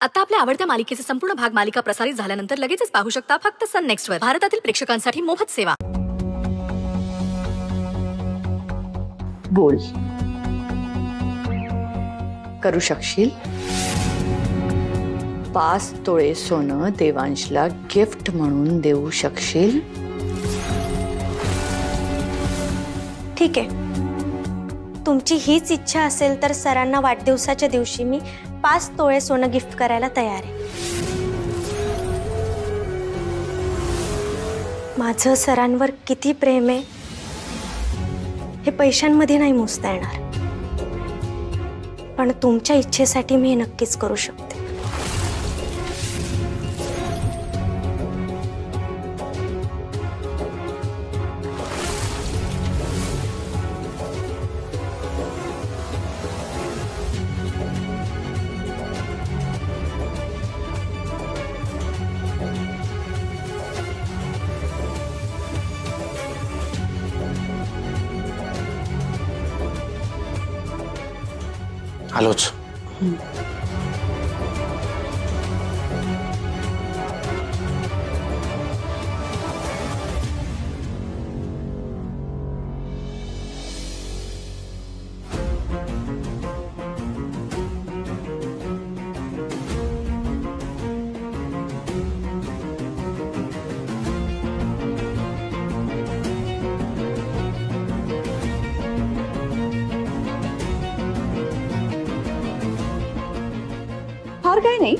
आता आपल्या आवडत्या मालिकेचे संपूर्ण भाग मालिका प्रसारित झाल्यानंतर लगेचच पाहू शकता फक्त सन नेक्स्ट वर. भारतातील प्रेक्षकांसाठी मोफत सेवा. बोल, करू शकशील? 5 तोळे सोनं देवांशला गिफ्ट म्हणून देऊ शकशील? ठीक आहे, तुमची हीच इच्छा असेल तर सरांना वाढदिवसाच्या दिवशी मी 5 तोळे सोनं गिफ्ट करायला तयार आहे. माझं सरांवर किती प्रेम आहे हे पैशांमध्ये नाही मोजता येणार, पण तुमच्या इच्छेसाठी मी हे नक्कीच करू शकते. आलोच. फार काही नाही,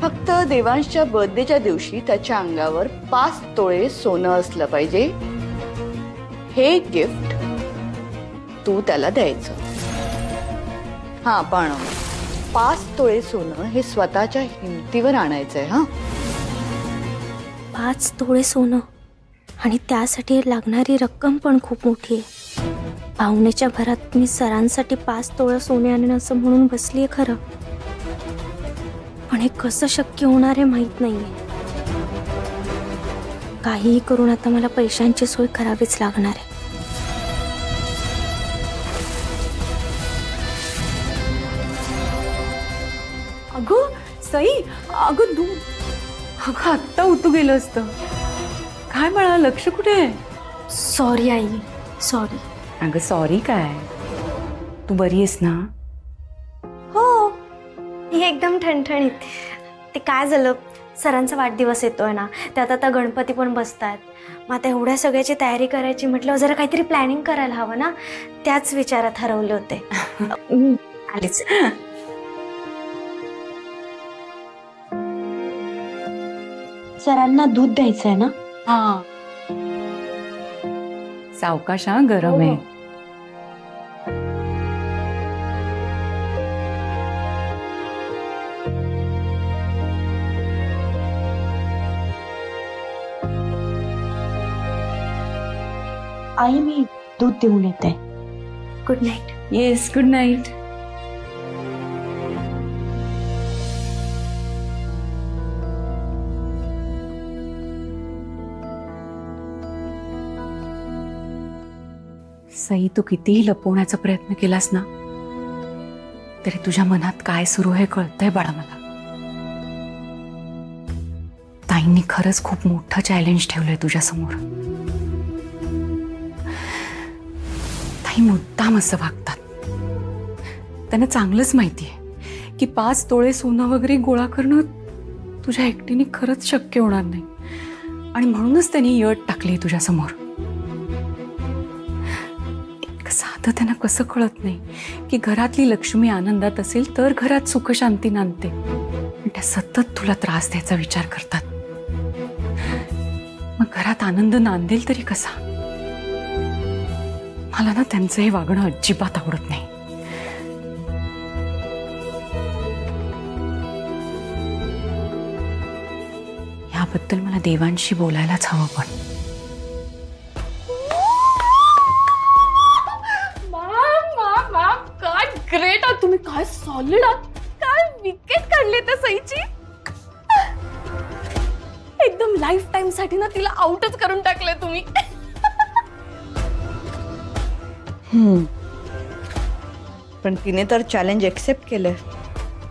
फक्त देवांशच्या बर्थडेच्या दिवशी त्याच्या अंगावर 5 तोळे सोनं असलं पाहिजे. हे गिफ्ट तू त्याला द्यायचं. हा, पण 5 तोळे सोनं हे स्वतःच्या हिमतीवर आणायचंय. हा, 5 तोळे सोनं आणि त्यासाठी लागणारी रक्कम पण खूप मोठी आहे. भावनेच्या भरात मी सरांसाठी 5 तोळे सोने आणणं असं म्हणून बसलीये खरं, पण हे कसं शक्य होणार आहे माहित नाहीये. काहीही करून आता मला पैशांची सोय करावीच लागणार आहे. अगं सई, अगं तू अगं आत्ता उतू गेलं असतं. काय बाळा, लक्ष कुठे आहे? Sorry I, sorry. अगं सॉरी काय, तू बरी आहेस ना? हो, हे एकदम ठणठणीत. ते काय झालं, सरांचा वाढदिवस येतोय ना, त्यात आता गणपती पण बसतात. मग आता एवढ्या सगळ्याची तयारी करायची म्हटलं जरा काहीतरी प्लॅनिंग करायला हवं ना, त्याच विचारात हरवले होते. आलीच. सरांना दूध द्यायचंय ना? हा, सावकाश हा, गरम आहे. आई, मी दूध देऊन येते. Good night. Yes, good night. Sai, तू कितीही लपवण्याचा प्रयत्न केलास ना, तरी तुझ्या मनात काय सुरू आहे कळतंय बाळा मला. ताईंनी खरंच खूप मोठं चॅलेंज ठेवलंय तुझ्या समोर. ताई मुद्दाम असं वागतात. त्यांना चांगलंच माहितीये की 5 तोळे सोनं वगैरे गोळा करणं तुझ्या एकटीने खरंच शक्य होणार नाही, आणि म्हणूनच त्यांनी यट टाकली तुझ्या समोर. साधं त्यांना कसं कळत नाही की घरातली लक्ष्मी आनंदात असेल तर घरात सुख शांती नांदते. त्या सतत तुला त्रास द्यायचा विचार करतात. मग घरात आनंद नांदेल तरी कसा? मला ना त्यांचं हे वागणं अजिबात आवडत नाही. याबद्दल मला देवांशी बोलायलाच हवं. पण ग्रेट आहात तुम्ही, काय सॉलिड आहात. काय विकेट काढली त्या सईची. एकदम लाईफ टाइम साठी ना तिला आउटच करून टाकले तुम्ही. पण तिने तर चॅलेंज एक्सेप्ट केलंय.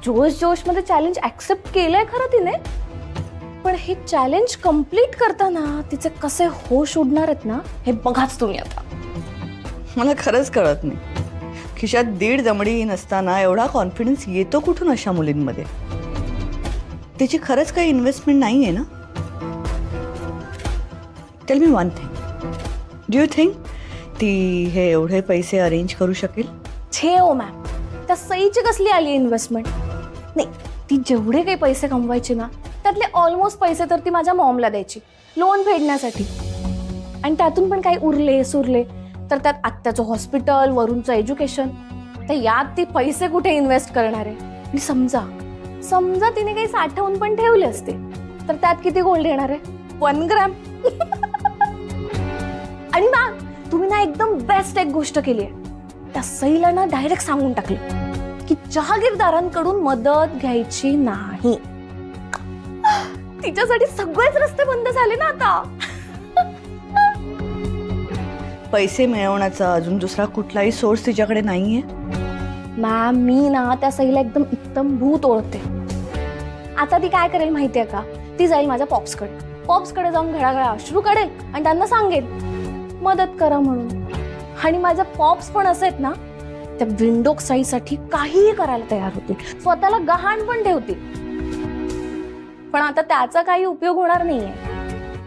जोश मध्ये चॅलेंज ऍक्सेप्ट केलंय खरं तिने, पण हे चॅलेंज कम्प्लीट करताना तिचे कसे होश उडणार आहेत ना, हे बघाच तुम्ही आता. मला खरंच कळत नाही, खिशात 1.5 दमडी नसताना एवढा कॉन्फिडन्स येतो कुठून अशा मुलींमध्ये? तिची खरंच काही इन्व्हेस्टमेंट नाही आहे ना? Tell me one thing, do you think ती हे एवढे पैसे अरेंज करू शकेल? छे ओ मॅम, त्या सईची कसली आली इन्व्हेस्टमेंट? नाही, ती जेवढे काही पैसे कमवायची ना, त्यातले ऑलमोस्ट पैसे तर ती माझ्या मॉमला द्यायची लोन फेडण्यासाठी, आणि त्यातून पण काही उरले सुरले तर त्यात आत्याचं हॉस्पिटल, वरूनचं एज्युकेशन, तर यात ती पैसे कुठे इन्व्हेस्ट करणार आहे? आणि समजा तिने काही साठवून पण ठेवले असते तर त्यात किती गोल्ड येणार आहे? 1 ग्रॅम. आणि मॅम, तुम्ही ना एकदम बेस्ट एक गोष्ट केली आहे, त्या सईला ना डायरेक्ट सांगून टाकलं की जहागीरदारांकडून मदत घ्यायची नाही. तिच्यासाठी सगळेच रस्ते बंद झाले ना आता. पैसे मिळवण्याचा अजून दुसरा कुठलाही सोर्स तिच्याकडे नाहीये? मॅम, मी ना त्या सईला एकदम उत्तम भूत ओळखते. आता ती काय करेल माहितीये का? ती जाईल माझ्या पॉप्सकडे जाऊन घडाघडा अश्रू काढेल आणि त्यांना सांगेल मदत करा म्हणून. आणि माझ्या पॉप्स पण असे आहेत ना, त्या विंडो साईसाठी काहीही करायला तयार होतील, स्वतःला गहाण पण ठेवतील. पण आता त्याचा काही उपयोग होणार नाहीये,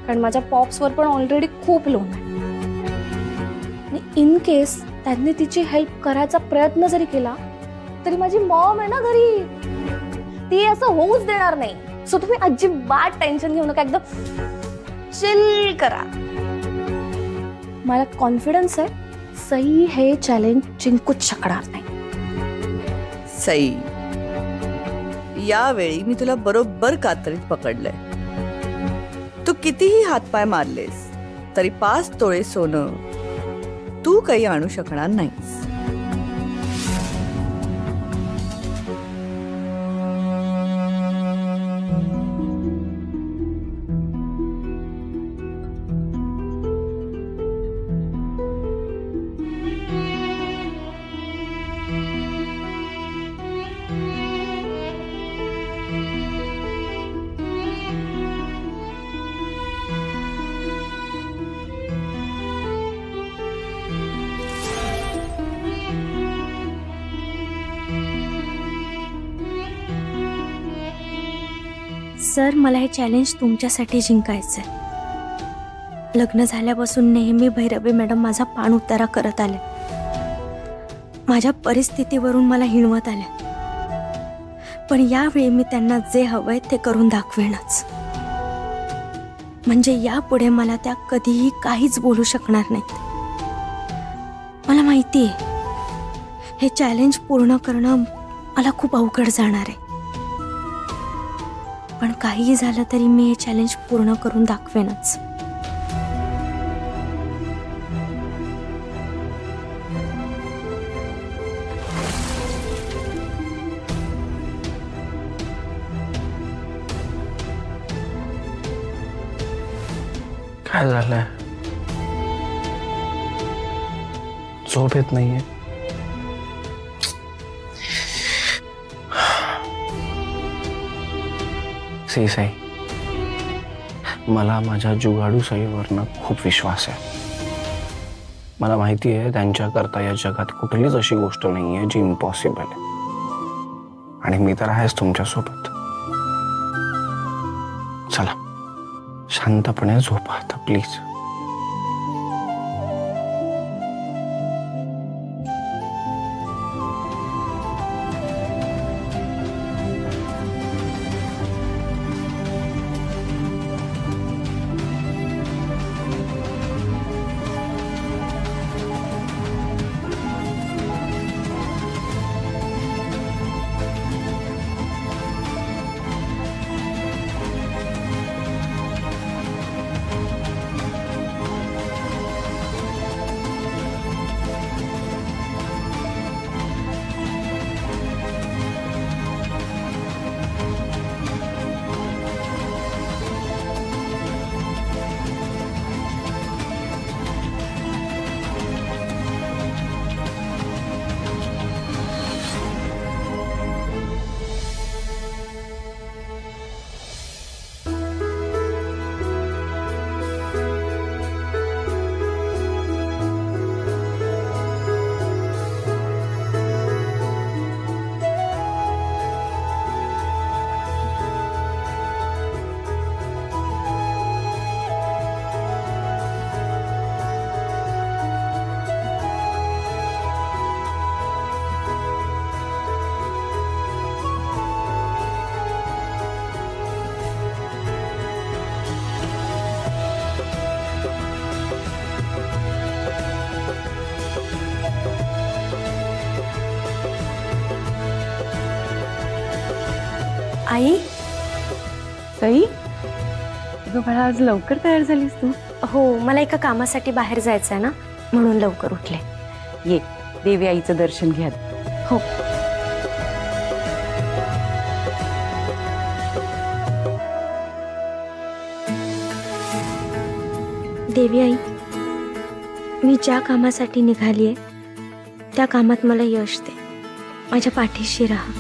कारण माझ्या पॉप्सवर पण ऑलरेडी खूप लोन आहे. इन केस त्यांनी तिची हेल्प करायचा प्रयत्न जरी केला तरी माझी मॉम आहे ना घरी, ती असं होऊच देणार नाही. सो तुम्ही अजिबात टेन्शन घेऊ नका, एकदम चिल करा. मला कॉन्फिडन्स आहे सई हे चॅलेंज जिंकूच शकणार नाही. सई, यावेळी मी तुला बरोबर कात्रीत पकडलंय. तू कितीही हातपाय मारलेस तरी 5 तोळे सोनं तू काही आणू शकणार नाहीस. सर, मला हे चॅलेंज तुमच्यासाठी जिंकायचंय. लग्न झाल्यापासून नेहमी भैरवी मॅडम माझा पाण उतारा करत आले, माझ्या परिस्थितीवरून मला हिणवत आले. पण यावेळी मी त्यांना जे हवंय ते करून दाखवेनच. म्हणजे यापुढे मला त्या कधीही काहीच बोलू शकणार नाहीत. मला माहिती आहे हे चॅलेंज पूर्ण करणं मला खूप अवघड जाणार आहे, पण काहीही झालं तरी मी हे चॅलेंज पूर्ण करून दाखवेनच. काय झालंय? झोप येत नाहीये? साई, मला माझ्या जुगाडू साईवरनं खूप विश्वास आहे. मला माहिती आहे त्यांच्याकरता या जगात कुठलीच अशी गोष्ट नाहीये जी इम्पॉसिबल आहे, आणि मी तर आहेच तुमच्यासोबत. चला शांतपणे झोपा आता प्लीज. आई. सई, अगं बाळा, आज लवकर तयार झालीस तू? हो, मला एका कामासाठी बाहेर जायचं आहे ना, म्हणून लवकर उठले. ये, देवी आईचं दर्शन घ्या. हो. देवी आई, मी ज्या कामासाठी निघालीये त्या कामात मला यश दे. माझ्या पाठीशी राहा.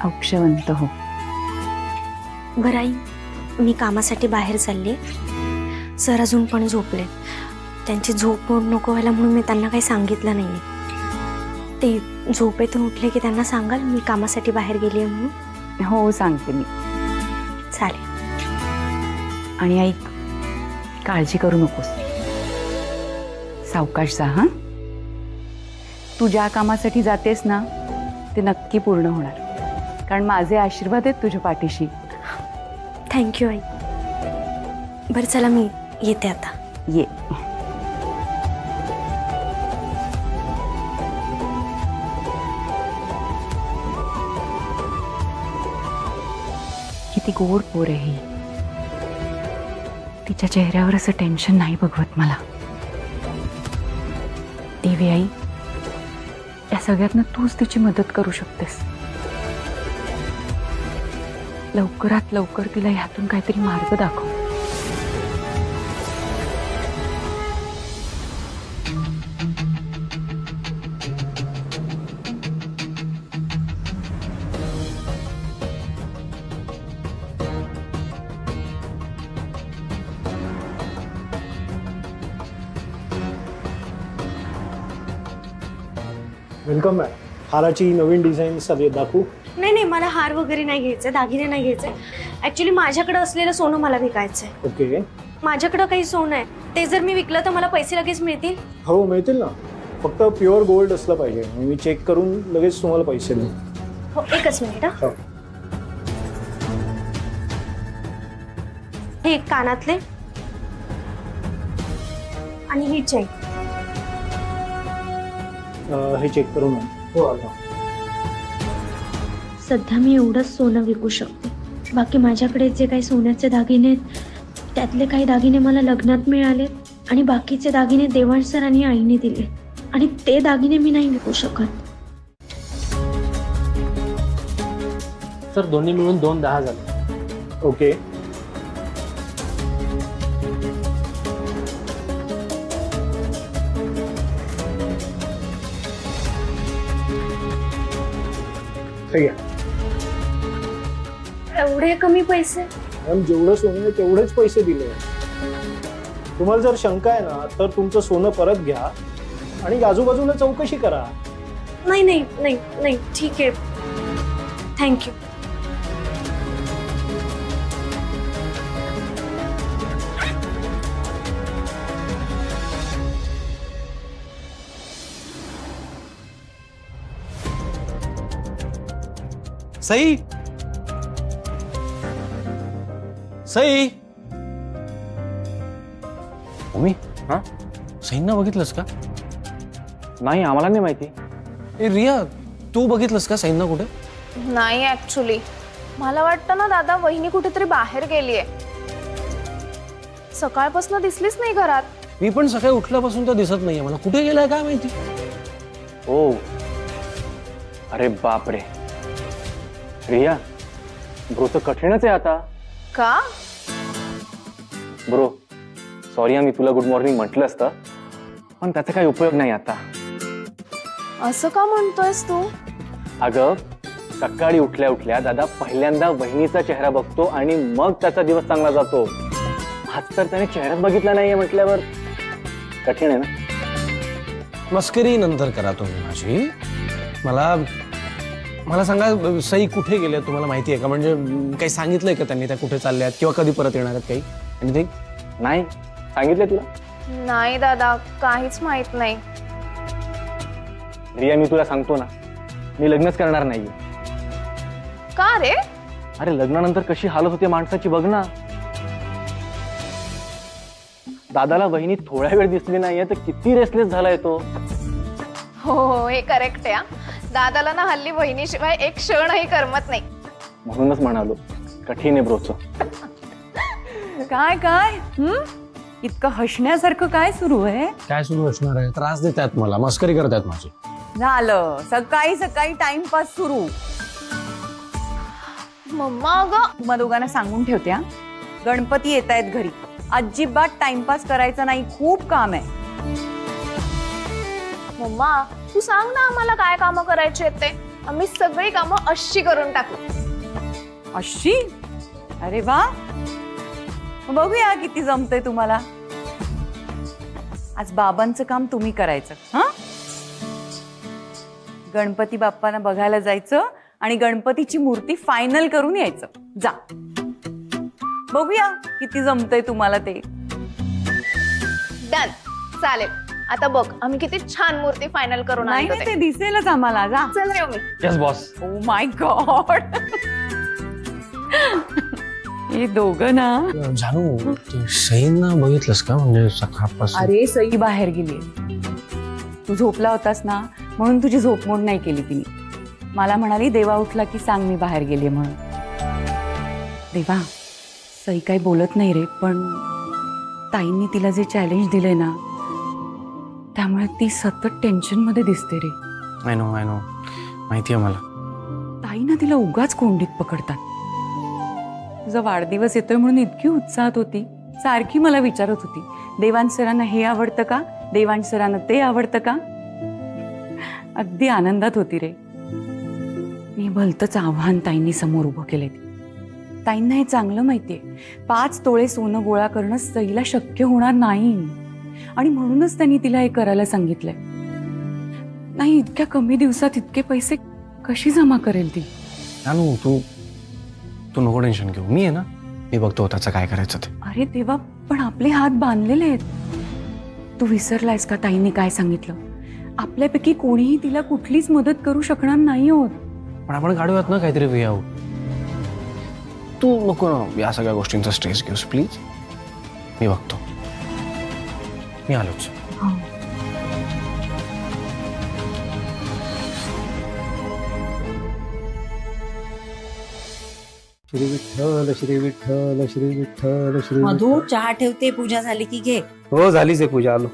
औक्षवंत हो. बरं आई, मी कामासाठी बाहेर चालले. सर अजून पण झोपले. त्यांची झोप मोड नको व्हायला म्हणून मी त्यांना काही सांगितलं नाही. ते झोपेतून उठले की त्यांना सांगाल मी कामासाठी बाहेर गेली आहे म्हणून? हो, सांगते मी. चालेल. आणि ऐक, काळजी करू नकोस. सावकाश जा. हा, तू ज्या कामासाठी जातेस ना ते नक्की पूर्ण होणार, कारण माझे आशीर्वाद आहेत तुझ्या पाठीशी. थँक्यू आई. बरं चला, मी येते आता. ये. किती गोड पोर आहे ही. तिच्या चेहऱ्यावर असं टेन्शन नाही बघवत मला. देवी आई, या सगळ्यातनं तूच तिची मदत करू शकतेस. लवकरात लवकर तिला ह्यातून काहीतरी मार्ग दाखव. Welcome ma'am. हाराची नवीन डिझाईन सगळे दाखवू? नाही नाही, मला हार वगैरे नाही घ्यायचे, दागिने नाही घ्यायचे. ॲक्च्युली माझ्याकडे असलेलं सोनं मला विकायचं आहे. ओके. माझ्याकडं काही सोनं आहे, ते जर मी विकलं तर मला पैसे लगेच मिळतील? हो, मिळतील ना. फक्त प्युअर गोल्ड असलं पाहिजे. मी चेक करून लगेच तुम्हाला पैसे देईन. हो, एकच मिनिट. हो. हे कानातले आणि ही चेक. हे चेक करून हो. आता सध्या मी एवढंच सोनं विकू शकते. बाकी माझ्याकडे जे काही सोन्याचे दागिने आहेत त्यातले काही दागिने मला लग्नात मिळाले आणि बाकीचे दागिने देवांश सर आणि आईने दिले, आणि ते दागिने मी नाही विकू शकत. सर दोन्ही मिळून 2,10 झाले. ओके. ठीक आहे एवढे कमी पैसे? मॅम, जेवढं सोनं आहे तेवढेच पैसे दिले. तुम्हाला जर शंका आहे ना तर तुमचं सोनं परत घ्या आणि आजूबाजूला चौकशी करा. नाही नाही नाही नाही, ठीक आहे, थँक्यू. सई, सई. मी हा, सईंना बघितलंस का? नाही, आम्हाला नाही माहिती. ए रिया, तू बघितलंस का सईंना कुठे? नाही, ऍक्च्युली मला वाटतं ना दादा वहिनी कुठेतरी बाहेर गेलीये. सकाळपासून दिसलीच नाही घरात. मी पण सकाळी उठल्यापासून तर दिसत नाहीये. मला कुठे गेलाय काय माहिती. ओ, अरे बापरे. रिया, ब्रो तर कठीणच आहे आता. का? ब्रो सॉरी, मी तुला गुड मॉर्निंग म्हटलं असतं, पण त्याचा काही उपयोग नाही आता. असं का म्हणतोयस तू? अगं, सकाळी उठल्या उठल्या दादा पहिल्यांदा वहिनीचा चेहरा बघतो आणि मग त्याचा दिवस चांगला जातो. आज तर त्याने चेहराच बघितला नाहीये म्हटल्यावर कठीण आहे ना. मस्करी नंतर करा तुम्ही माझी. मला सांगा, सई कुठे गेल्या तुम्हाला माहिती आहे का? म्हणजे काही सांगितलंय का त्यांनी त्या कुठे चालल्यात किंवा कधी परत येणार आहेत? काही एनिथिंग? नाही सांगितलंय तुला? नाही दादा, काहीच माहित नाही. रिया, मी तुला सांगतो ना, मी लग्नच करणार नाहीये. का रे? अरे लग्नानंतर कशी हालत होते माणसाची बघ ना. दादाला वहिनी थोड्या वेळ दिसली नाहीये तर किती रेसलेस झालाय तो. हो, हे करेक्ट आहे हा. दादाला ना हल्ली बहिणीशिवाय एक क्षणही करमत नाही. म्हणूनच म्हणालो कठीण आहे ब्रोचं. काय काय इतकं हसण्यासारखं काय सुरू आहे? काय सुरू असणार आहे? त्रास देतात मला, मस्करी करतात माझी. झालं सकाळी सकाळी टाइमपास सुरू. मम्मा अगं तुम्हा दोघांना सांगून ठेवते हा, गणपती येत आहेत घरी, अजिबात टाइमपास करायचा नाही, खूप काम आहे. मम्मा तू सांग ना आम्हाला काय कामं करायची आहेत ते, आम्ही सगळी कामं अशी करून टाकू. अशी? अरे वा, मग बघूया किती जमतंय तुम्हाला. आज बाबांचं काम तुम्ही करायचं. हा, गणपती बाप्पांना बघायला जायचं आणि गणपतीची मूर्ती फायनल करून यायचं. जा, बघूया किती जमतंय तुम्हाला ते. डन, चालेल. आता बघ आम्ही किती छान मूर्ती फायनल करून नाही आणतो नाही, ते. ते दिसेलच आम्हाला. जा, चल येऊ मी. Yes boss. Oh my god. हे दोघं ना. जानू तू सईंना बघितलंस का? म्हणजे सकाळपासून. अरे सई बाहेर गेली, तू झोपला होतास ना म्हणून तुझी झोपमोड नाही केली तिने. मला म्हणाली देवा उठला की सांग मी बाहेर गेली म्हणून. देवा, सई काही बोलत नाही रे, पण ताईंनी तिला जे चॅलेंज दिले ना त्यामुळे ती सतत टेन्शन मध्ये दिसते रे. आय नो माहितीये मला. ताईंना तिला उगाच कोंडीत पकडतात. तुझा वाढदिवस येतोय म्हणून इतकी उत्साहात होती, सारखी मला विचारत होती देवांश सरांना हे आवडतं का, देवांश सरांना ते आवडतं का. अगदी आनंदात होती रे. मी भलतंच आव्हान ताईंनी समोर उभं केलंय. ताईंना हे चांगलं माहितीये 5 तोळे सोनं गोळा करणं सईला शक्य होणार नाही आणि म्हणूनच त्यांनी तिला हे करायला सांगितलंय. नाही, इतक्या कमी दिवसात इतके पैसे कशी जमा करेल ती? जानू तू नको टेन्शन घेऊ, मी आहे ना, मी बघतो त्याचं काय करायचं ते. अरे देवा, पण आपले हात बांधलेले आहेत. तू विसरलायस का ताईंनी काय सांगितलं? आपल्यापैकी कोणीही तिला कुठलीच मदत करू शकणार नाही होत. पण आपण काढूयात ना काहीतरी वे आउट. तू नको ना या सगळ्या गोष्टींचा स्ट्रेस घेऊस प्लीज. मी बघतो, मी आलोच. श्री विठ्ठल श्री विठ्ठल श्री विठ्ठल श्री. मधू चहा ठेवते, पूजा झाली की घे. हो झालीच आहे पूजा, आलो.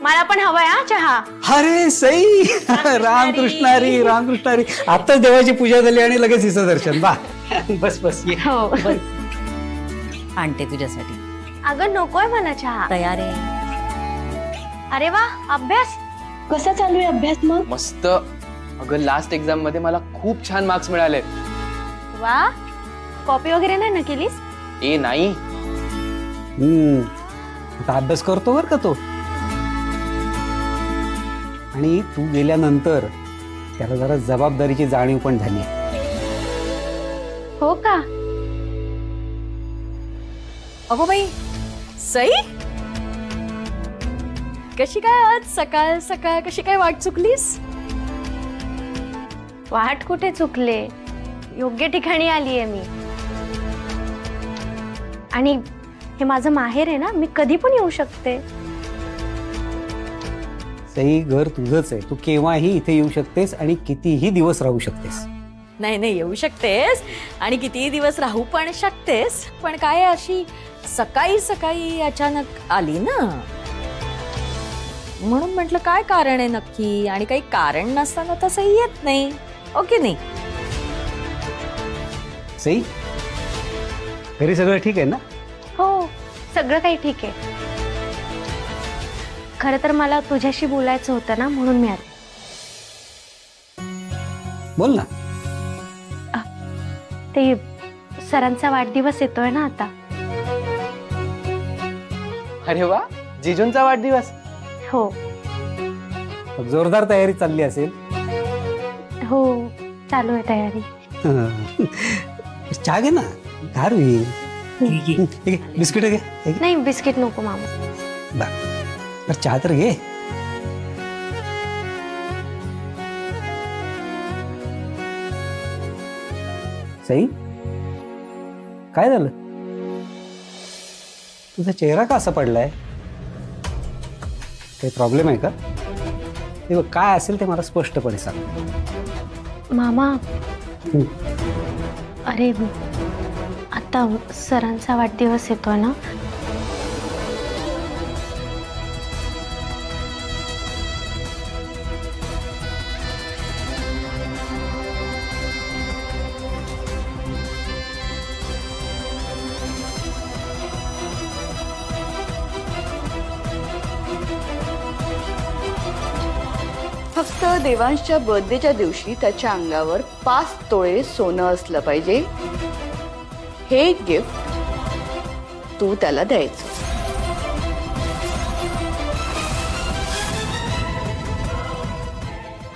मला पण हवाय हा चहा. अरे सई, रामकृष्ण हरी रामकृष्ण हरी. आताच देवाची पूजा झाली आणि लगेच हिचं दर्शन. बा बस बस ये. हो. आणते तुझ्यासाठी. अगं नकोय मला चहा. तयार आहे. अरे वा, अभ्यास कसा चालू आहे? अभ्यास मग मस्त. अगं लास्ट एक्झाम मध्ये मला खूप छान मार्क्स मिळाले. वा, कॉपी वगैरे नाही ना केलीस? ए नाही. आता अभ्यास करतो बर का तो. आणि तू गेल्यानंतर त्याला जरा जबाबदारीची जाणीव पण झाली. हो का? अगो बाई, सई कशी काय आज सकाळ सकाळ कशी काय वाट चुकलीस? वाट कुठे चुकले, योग्य ठिकाणी आलीये मी. आणि हे माझं माहेर आहे ना, मी कधी पण येऊ शकते. सई, घर तुझंच आहे. तू केव्हाही इथे येऊ शकतेस आणि कितीही दिवस राहू शकतेस. नाही नाही, येऊ शकतेस आणि कितीही दिवस राहू पण शकतेस. पण काय अशी सकाळी सकाळी अचानक आली ना, म्हणून म्हटलं काय कारण आहे नक्की. आणि काही कारण नसताना तसं येत नाही. ओके नाही सई, घरी सगळं ठीक आहे ना? हो, सगळं काही ठीक आहे. खरं तर मला तुझ्याशी बोलायचं होतं ना, म्हणून मी आले. बोल ना. ते सरांचा वाढदिवस येतोय ना आता. अरे वा, जिजूंचा वाढदिवस. हो जोरदार तयारी चालली असेल. हो, चालू आहे तयारी. चहा घे ना, गार होईल. बिस्किट घे. नाही, बिस्किट नको मामा. तर चहा तर घे. सई, काय झालं? तुझा चेहरा का असा पडलाय? काही प्रॉब्लेम आहे का? हे बघ, काय असेल ते मला स्पष्टपणे सांग. मामा अरे आता सरांचा वाढदिवस येतोय ना, फक्त देवांशच्या बर्थडेच्या दिवशी त्याच्या अंगावर 5 तोळे सोनं असलं पाहिजे. हे गिफ्ट तू त्याला द्यायचं.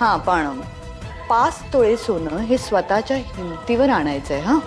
हा, पण 5 तोळे सोनं हे स्वतःच्या हिमतीवर आणायचंय. हा,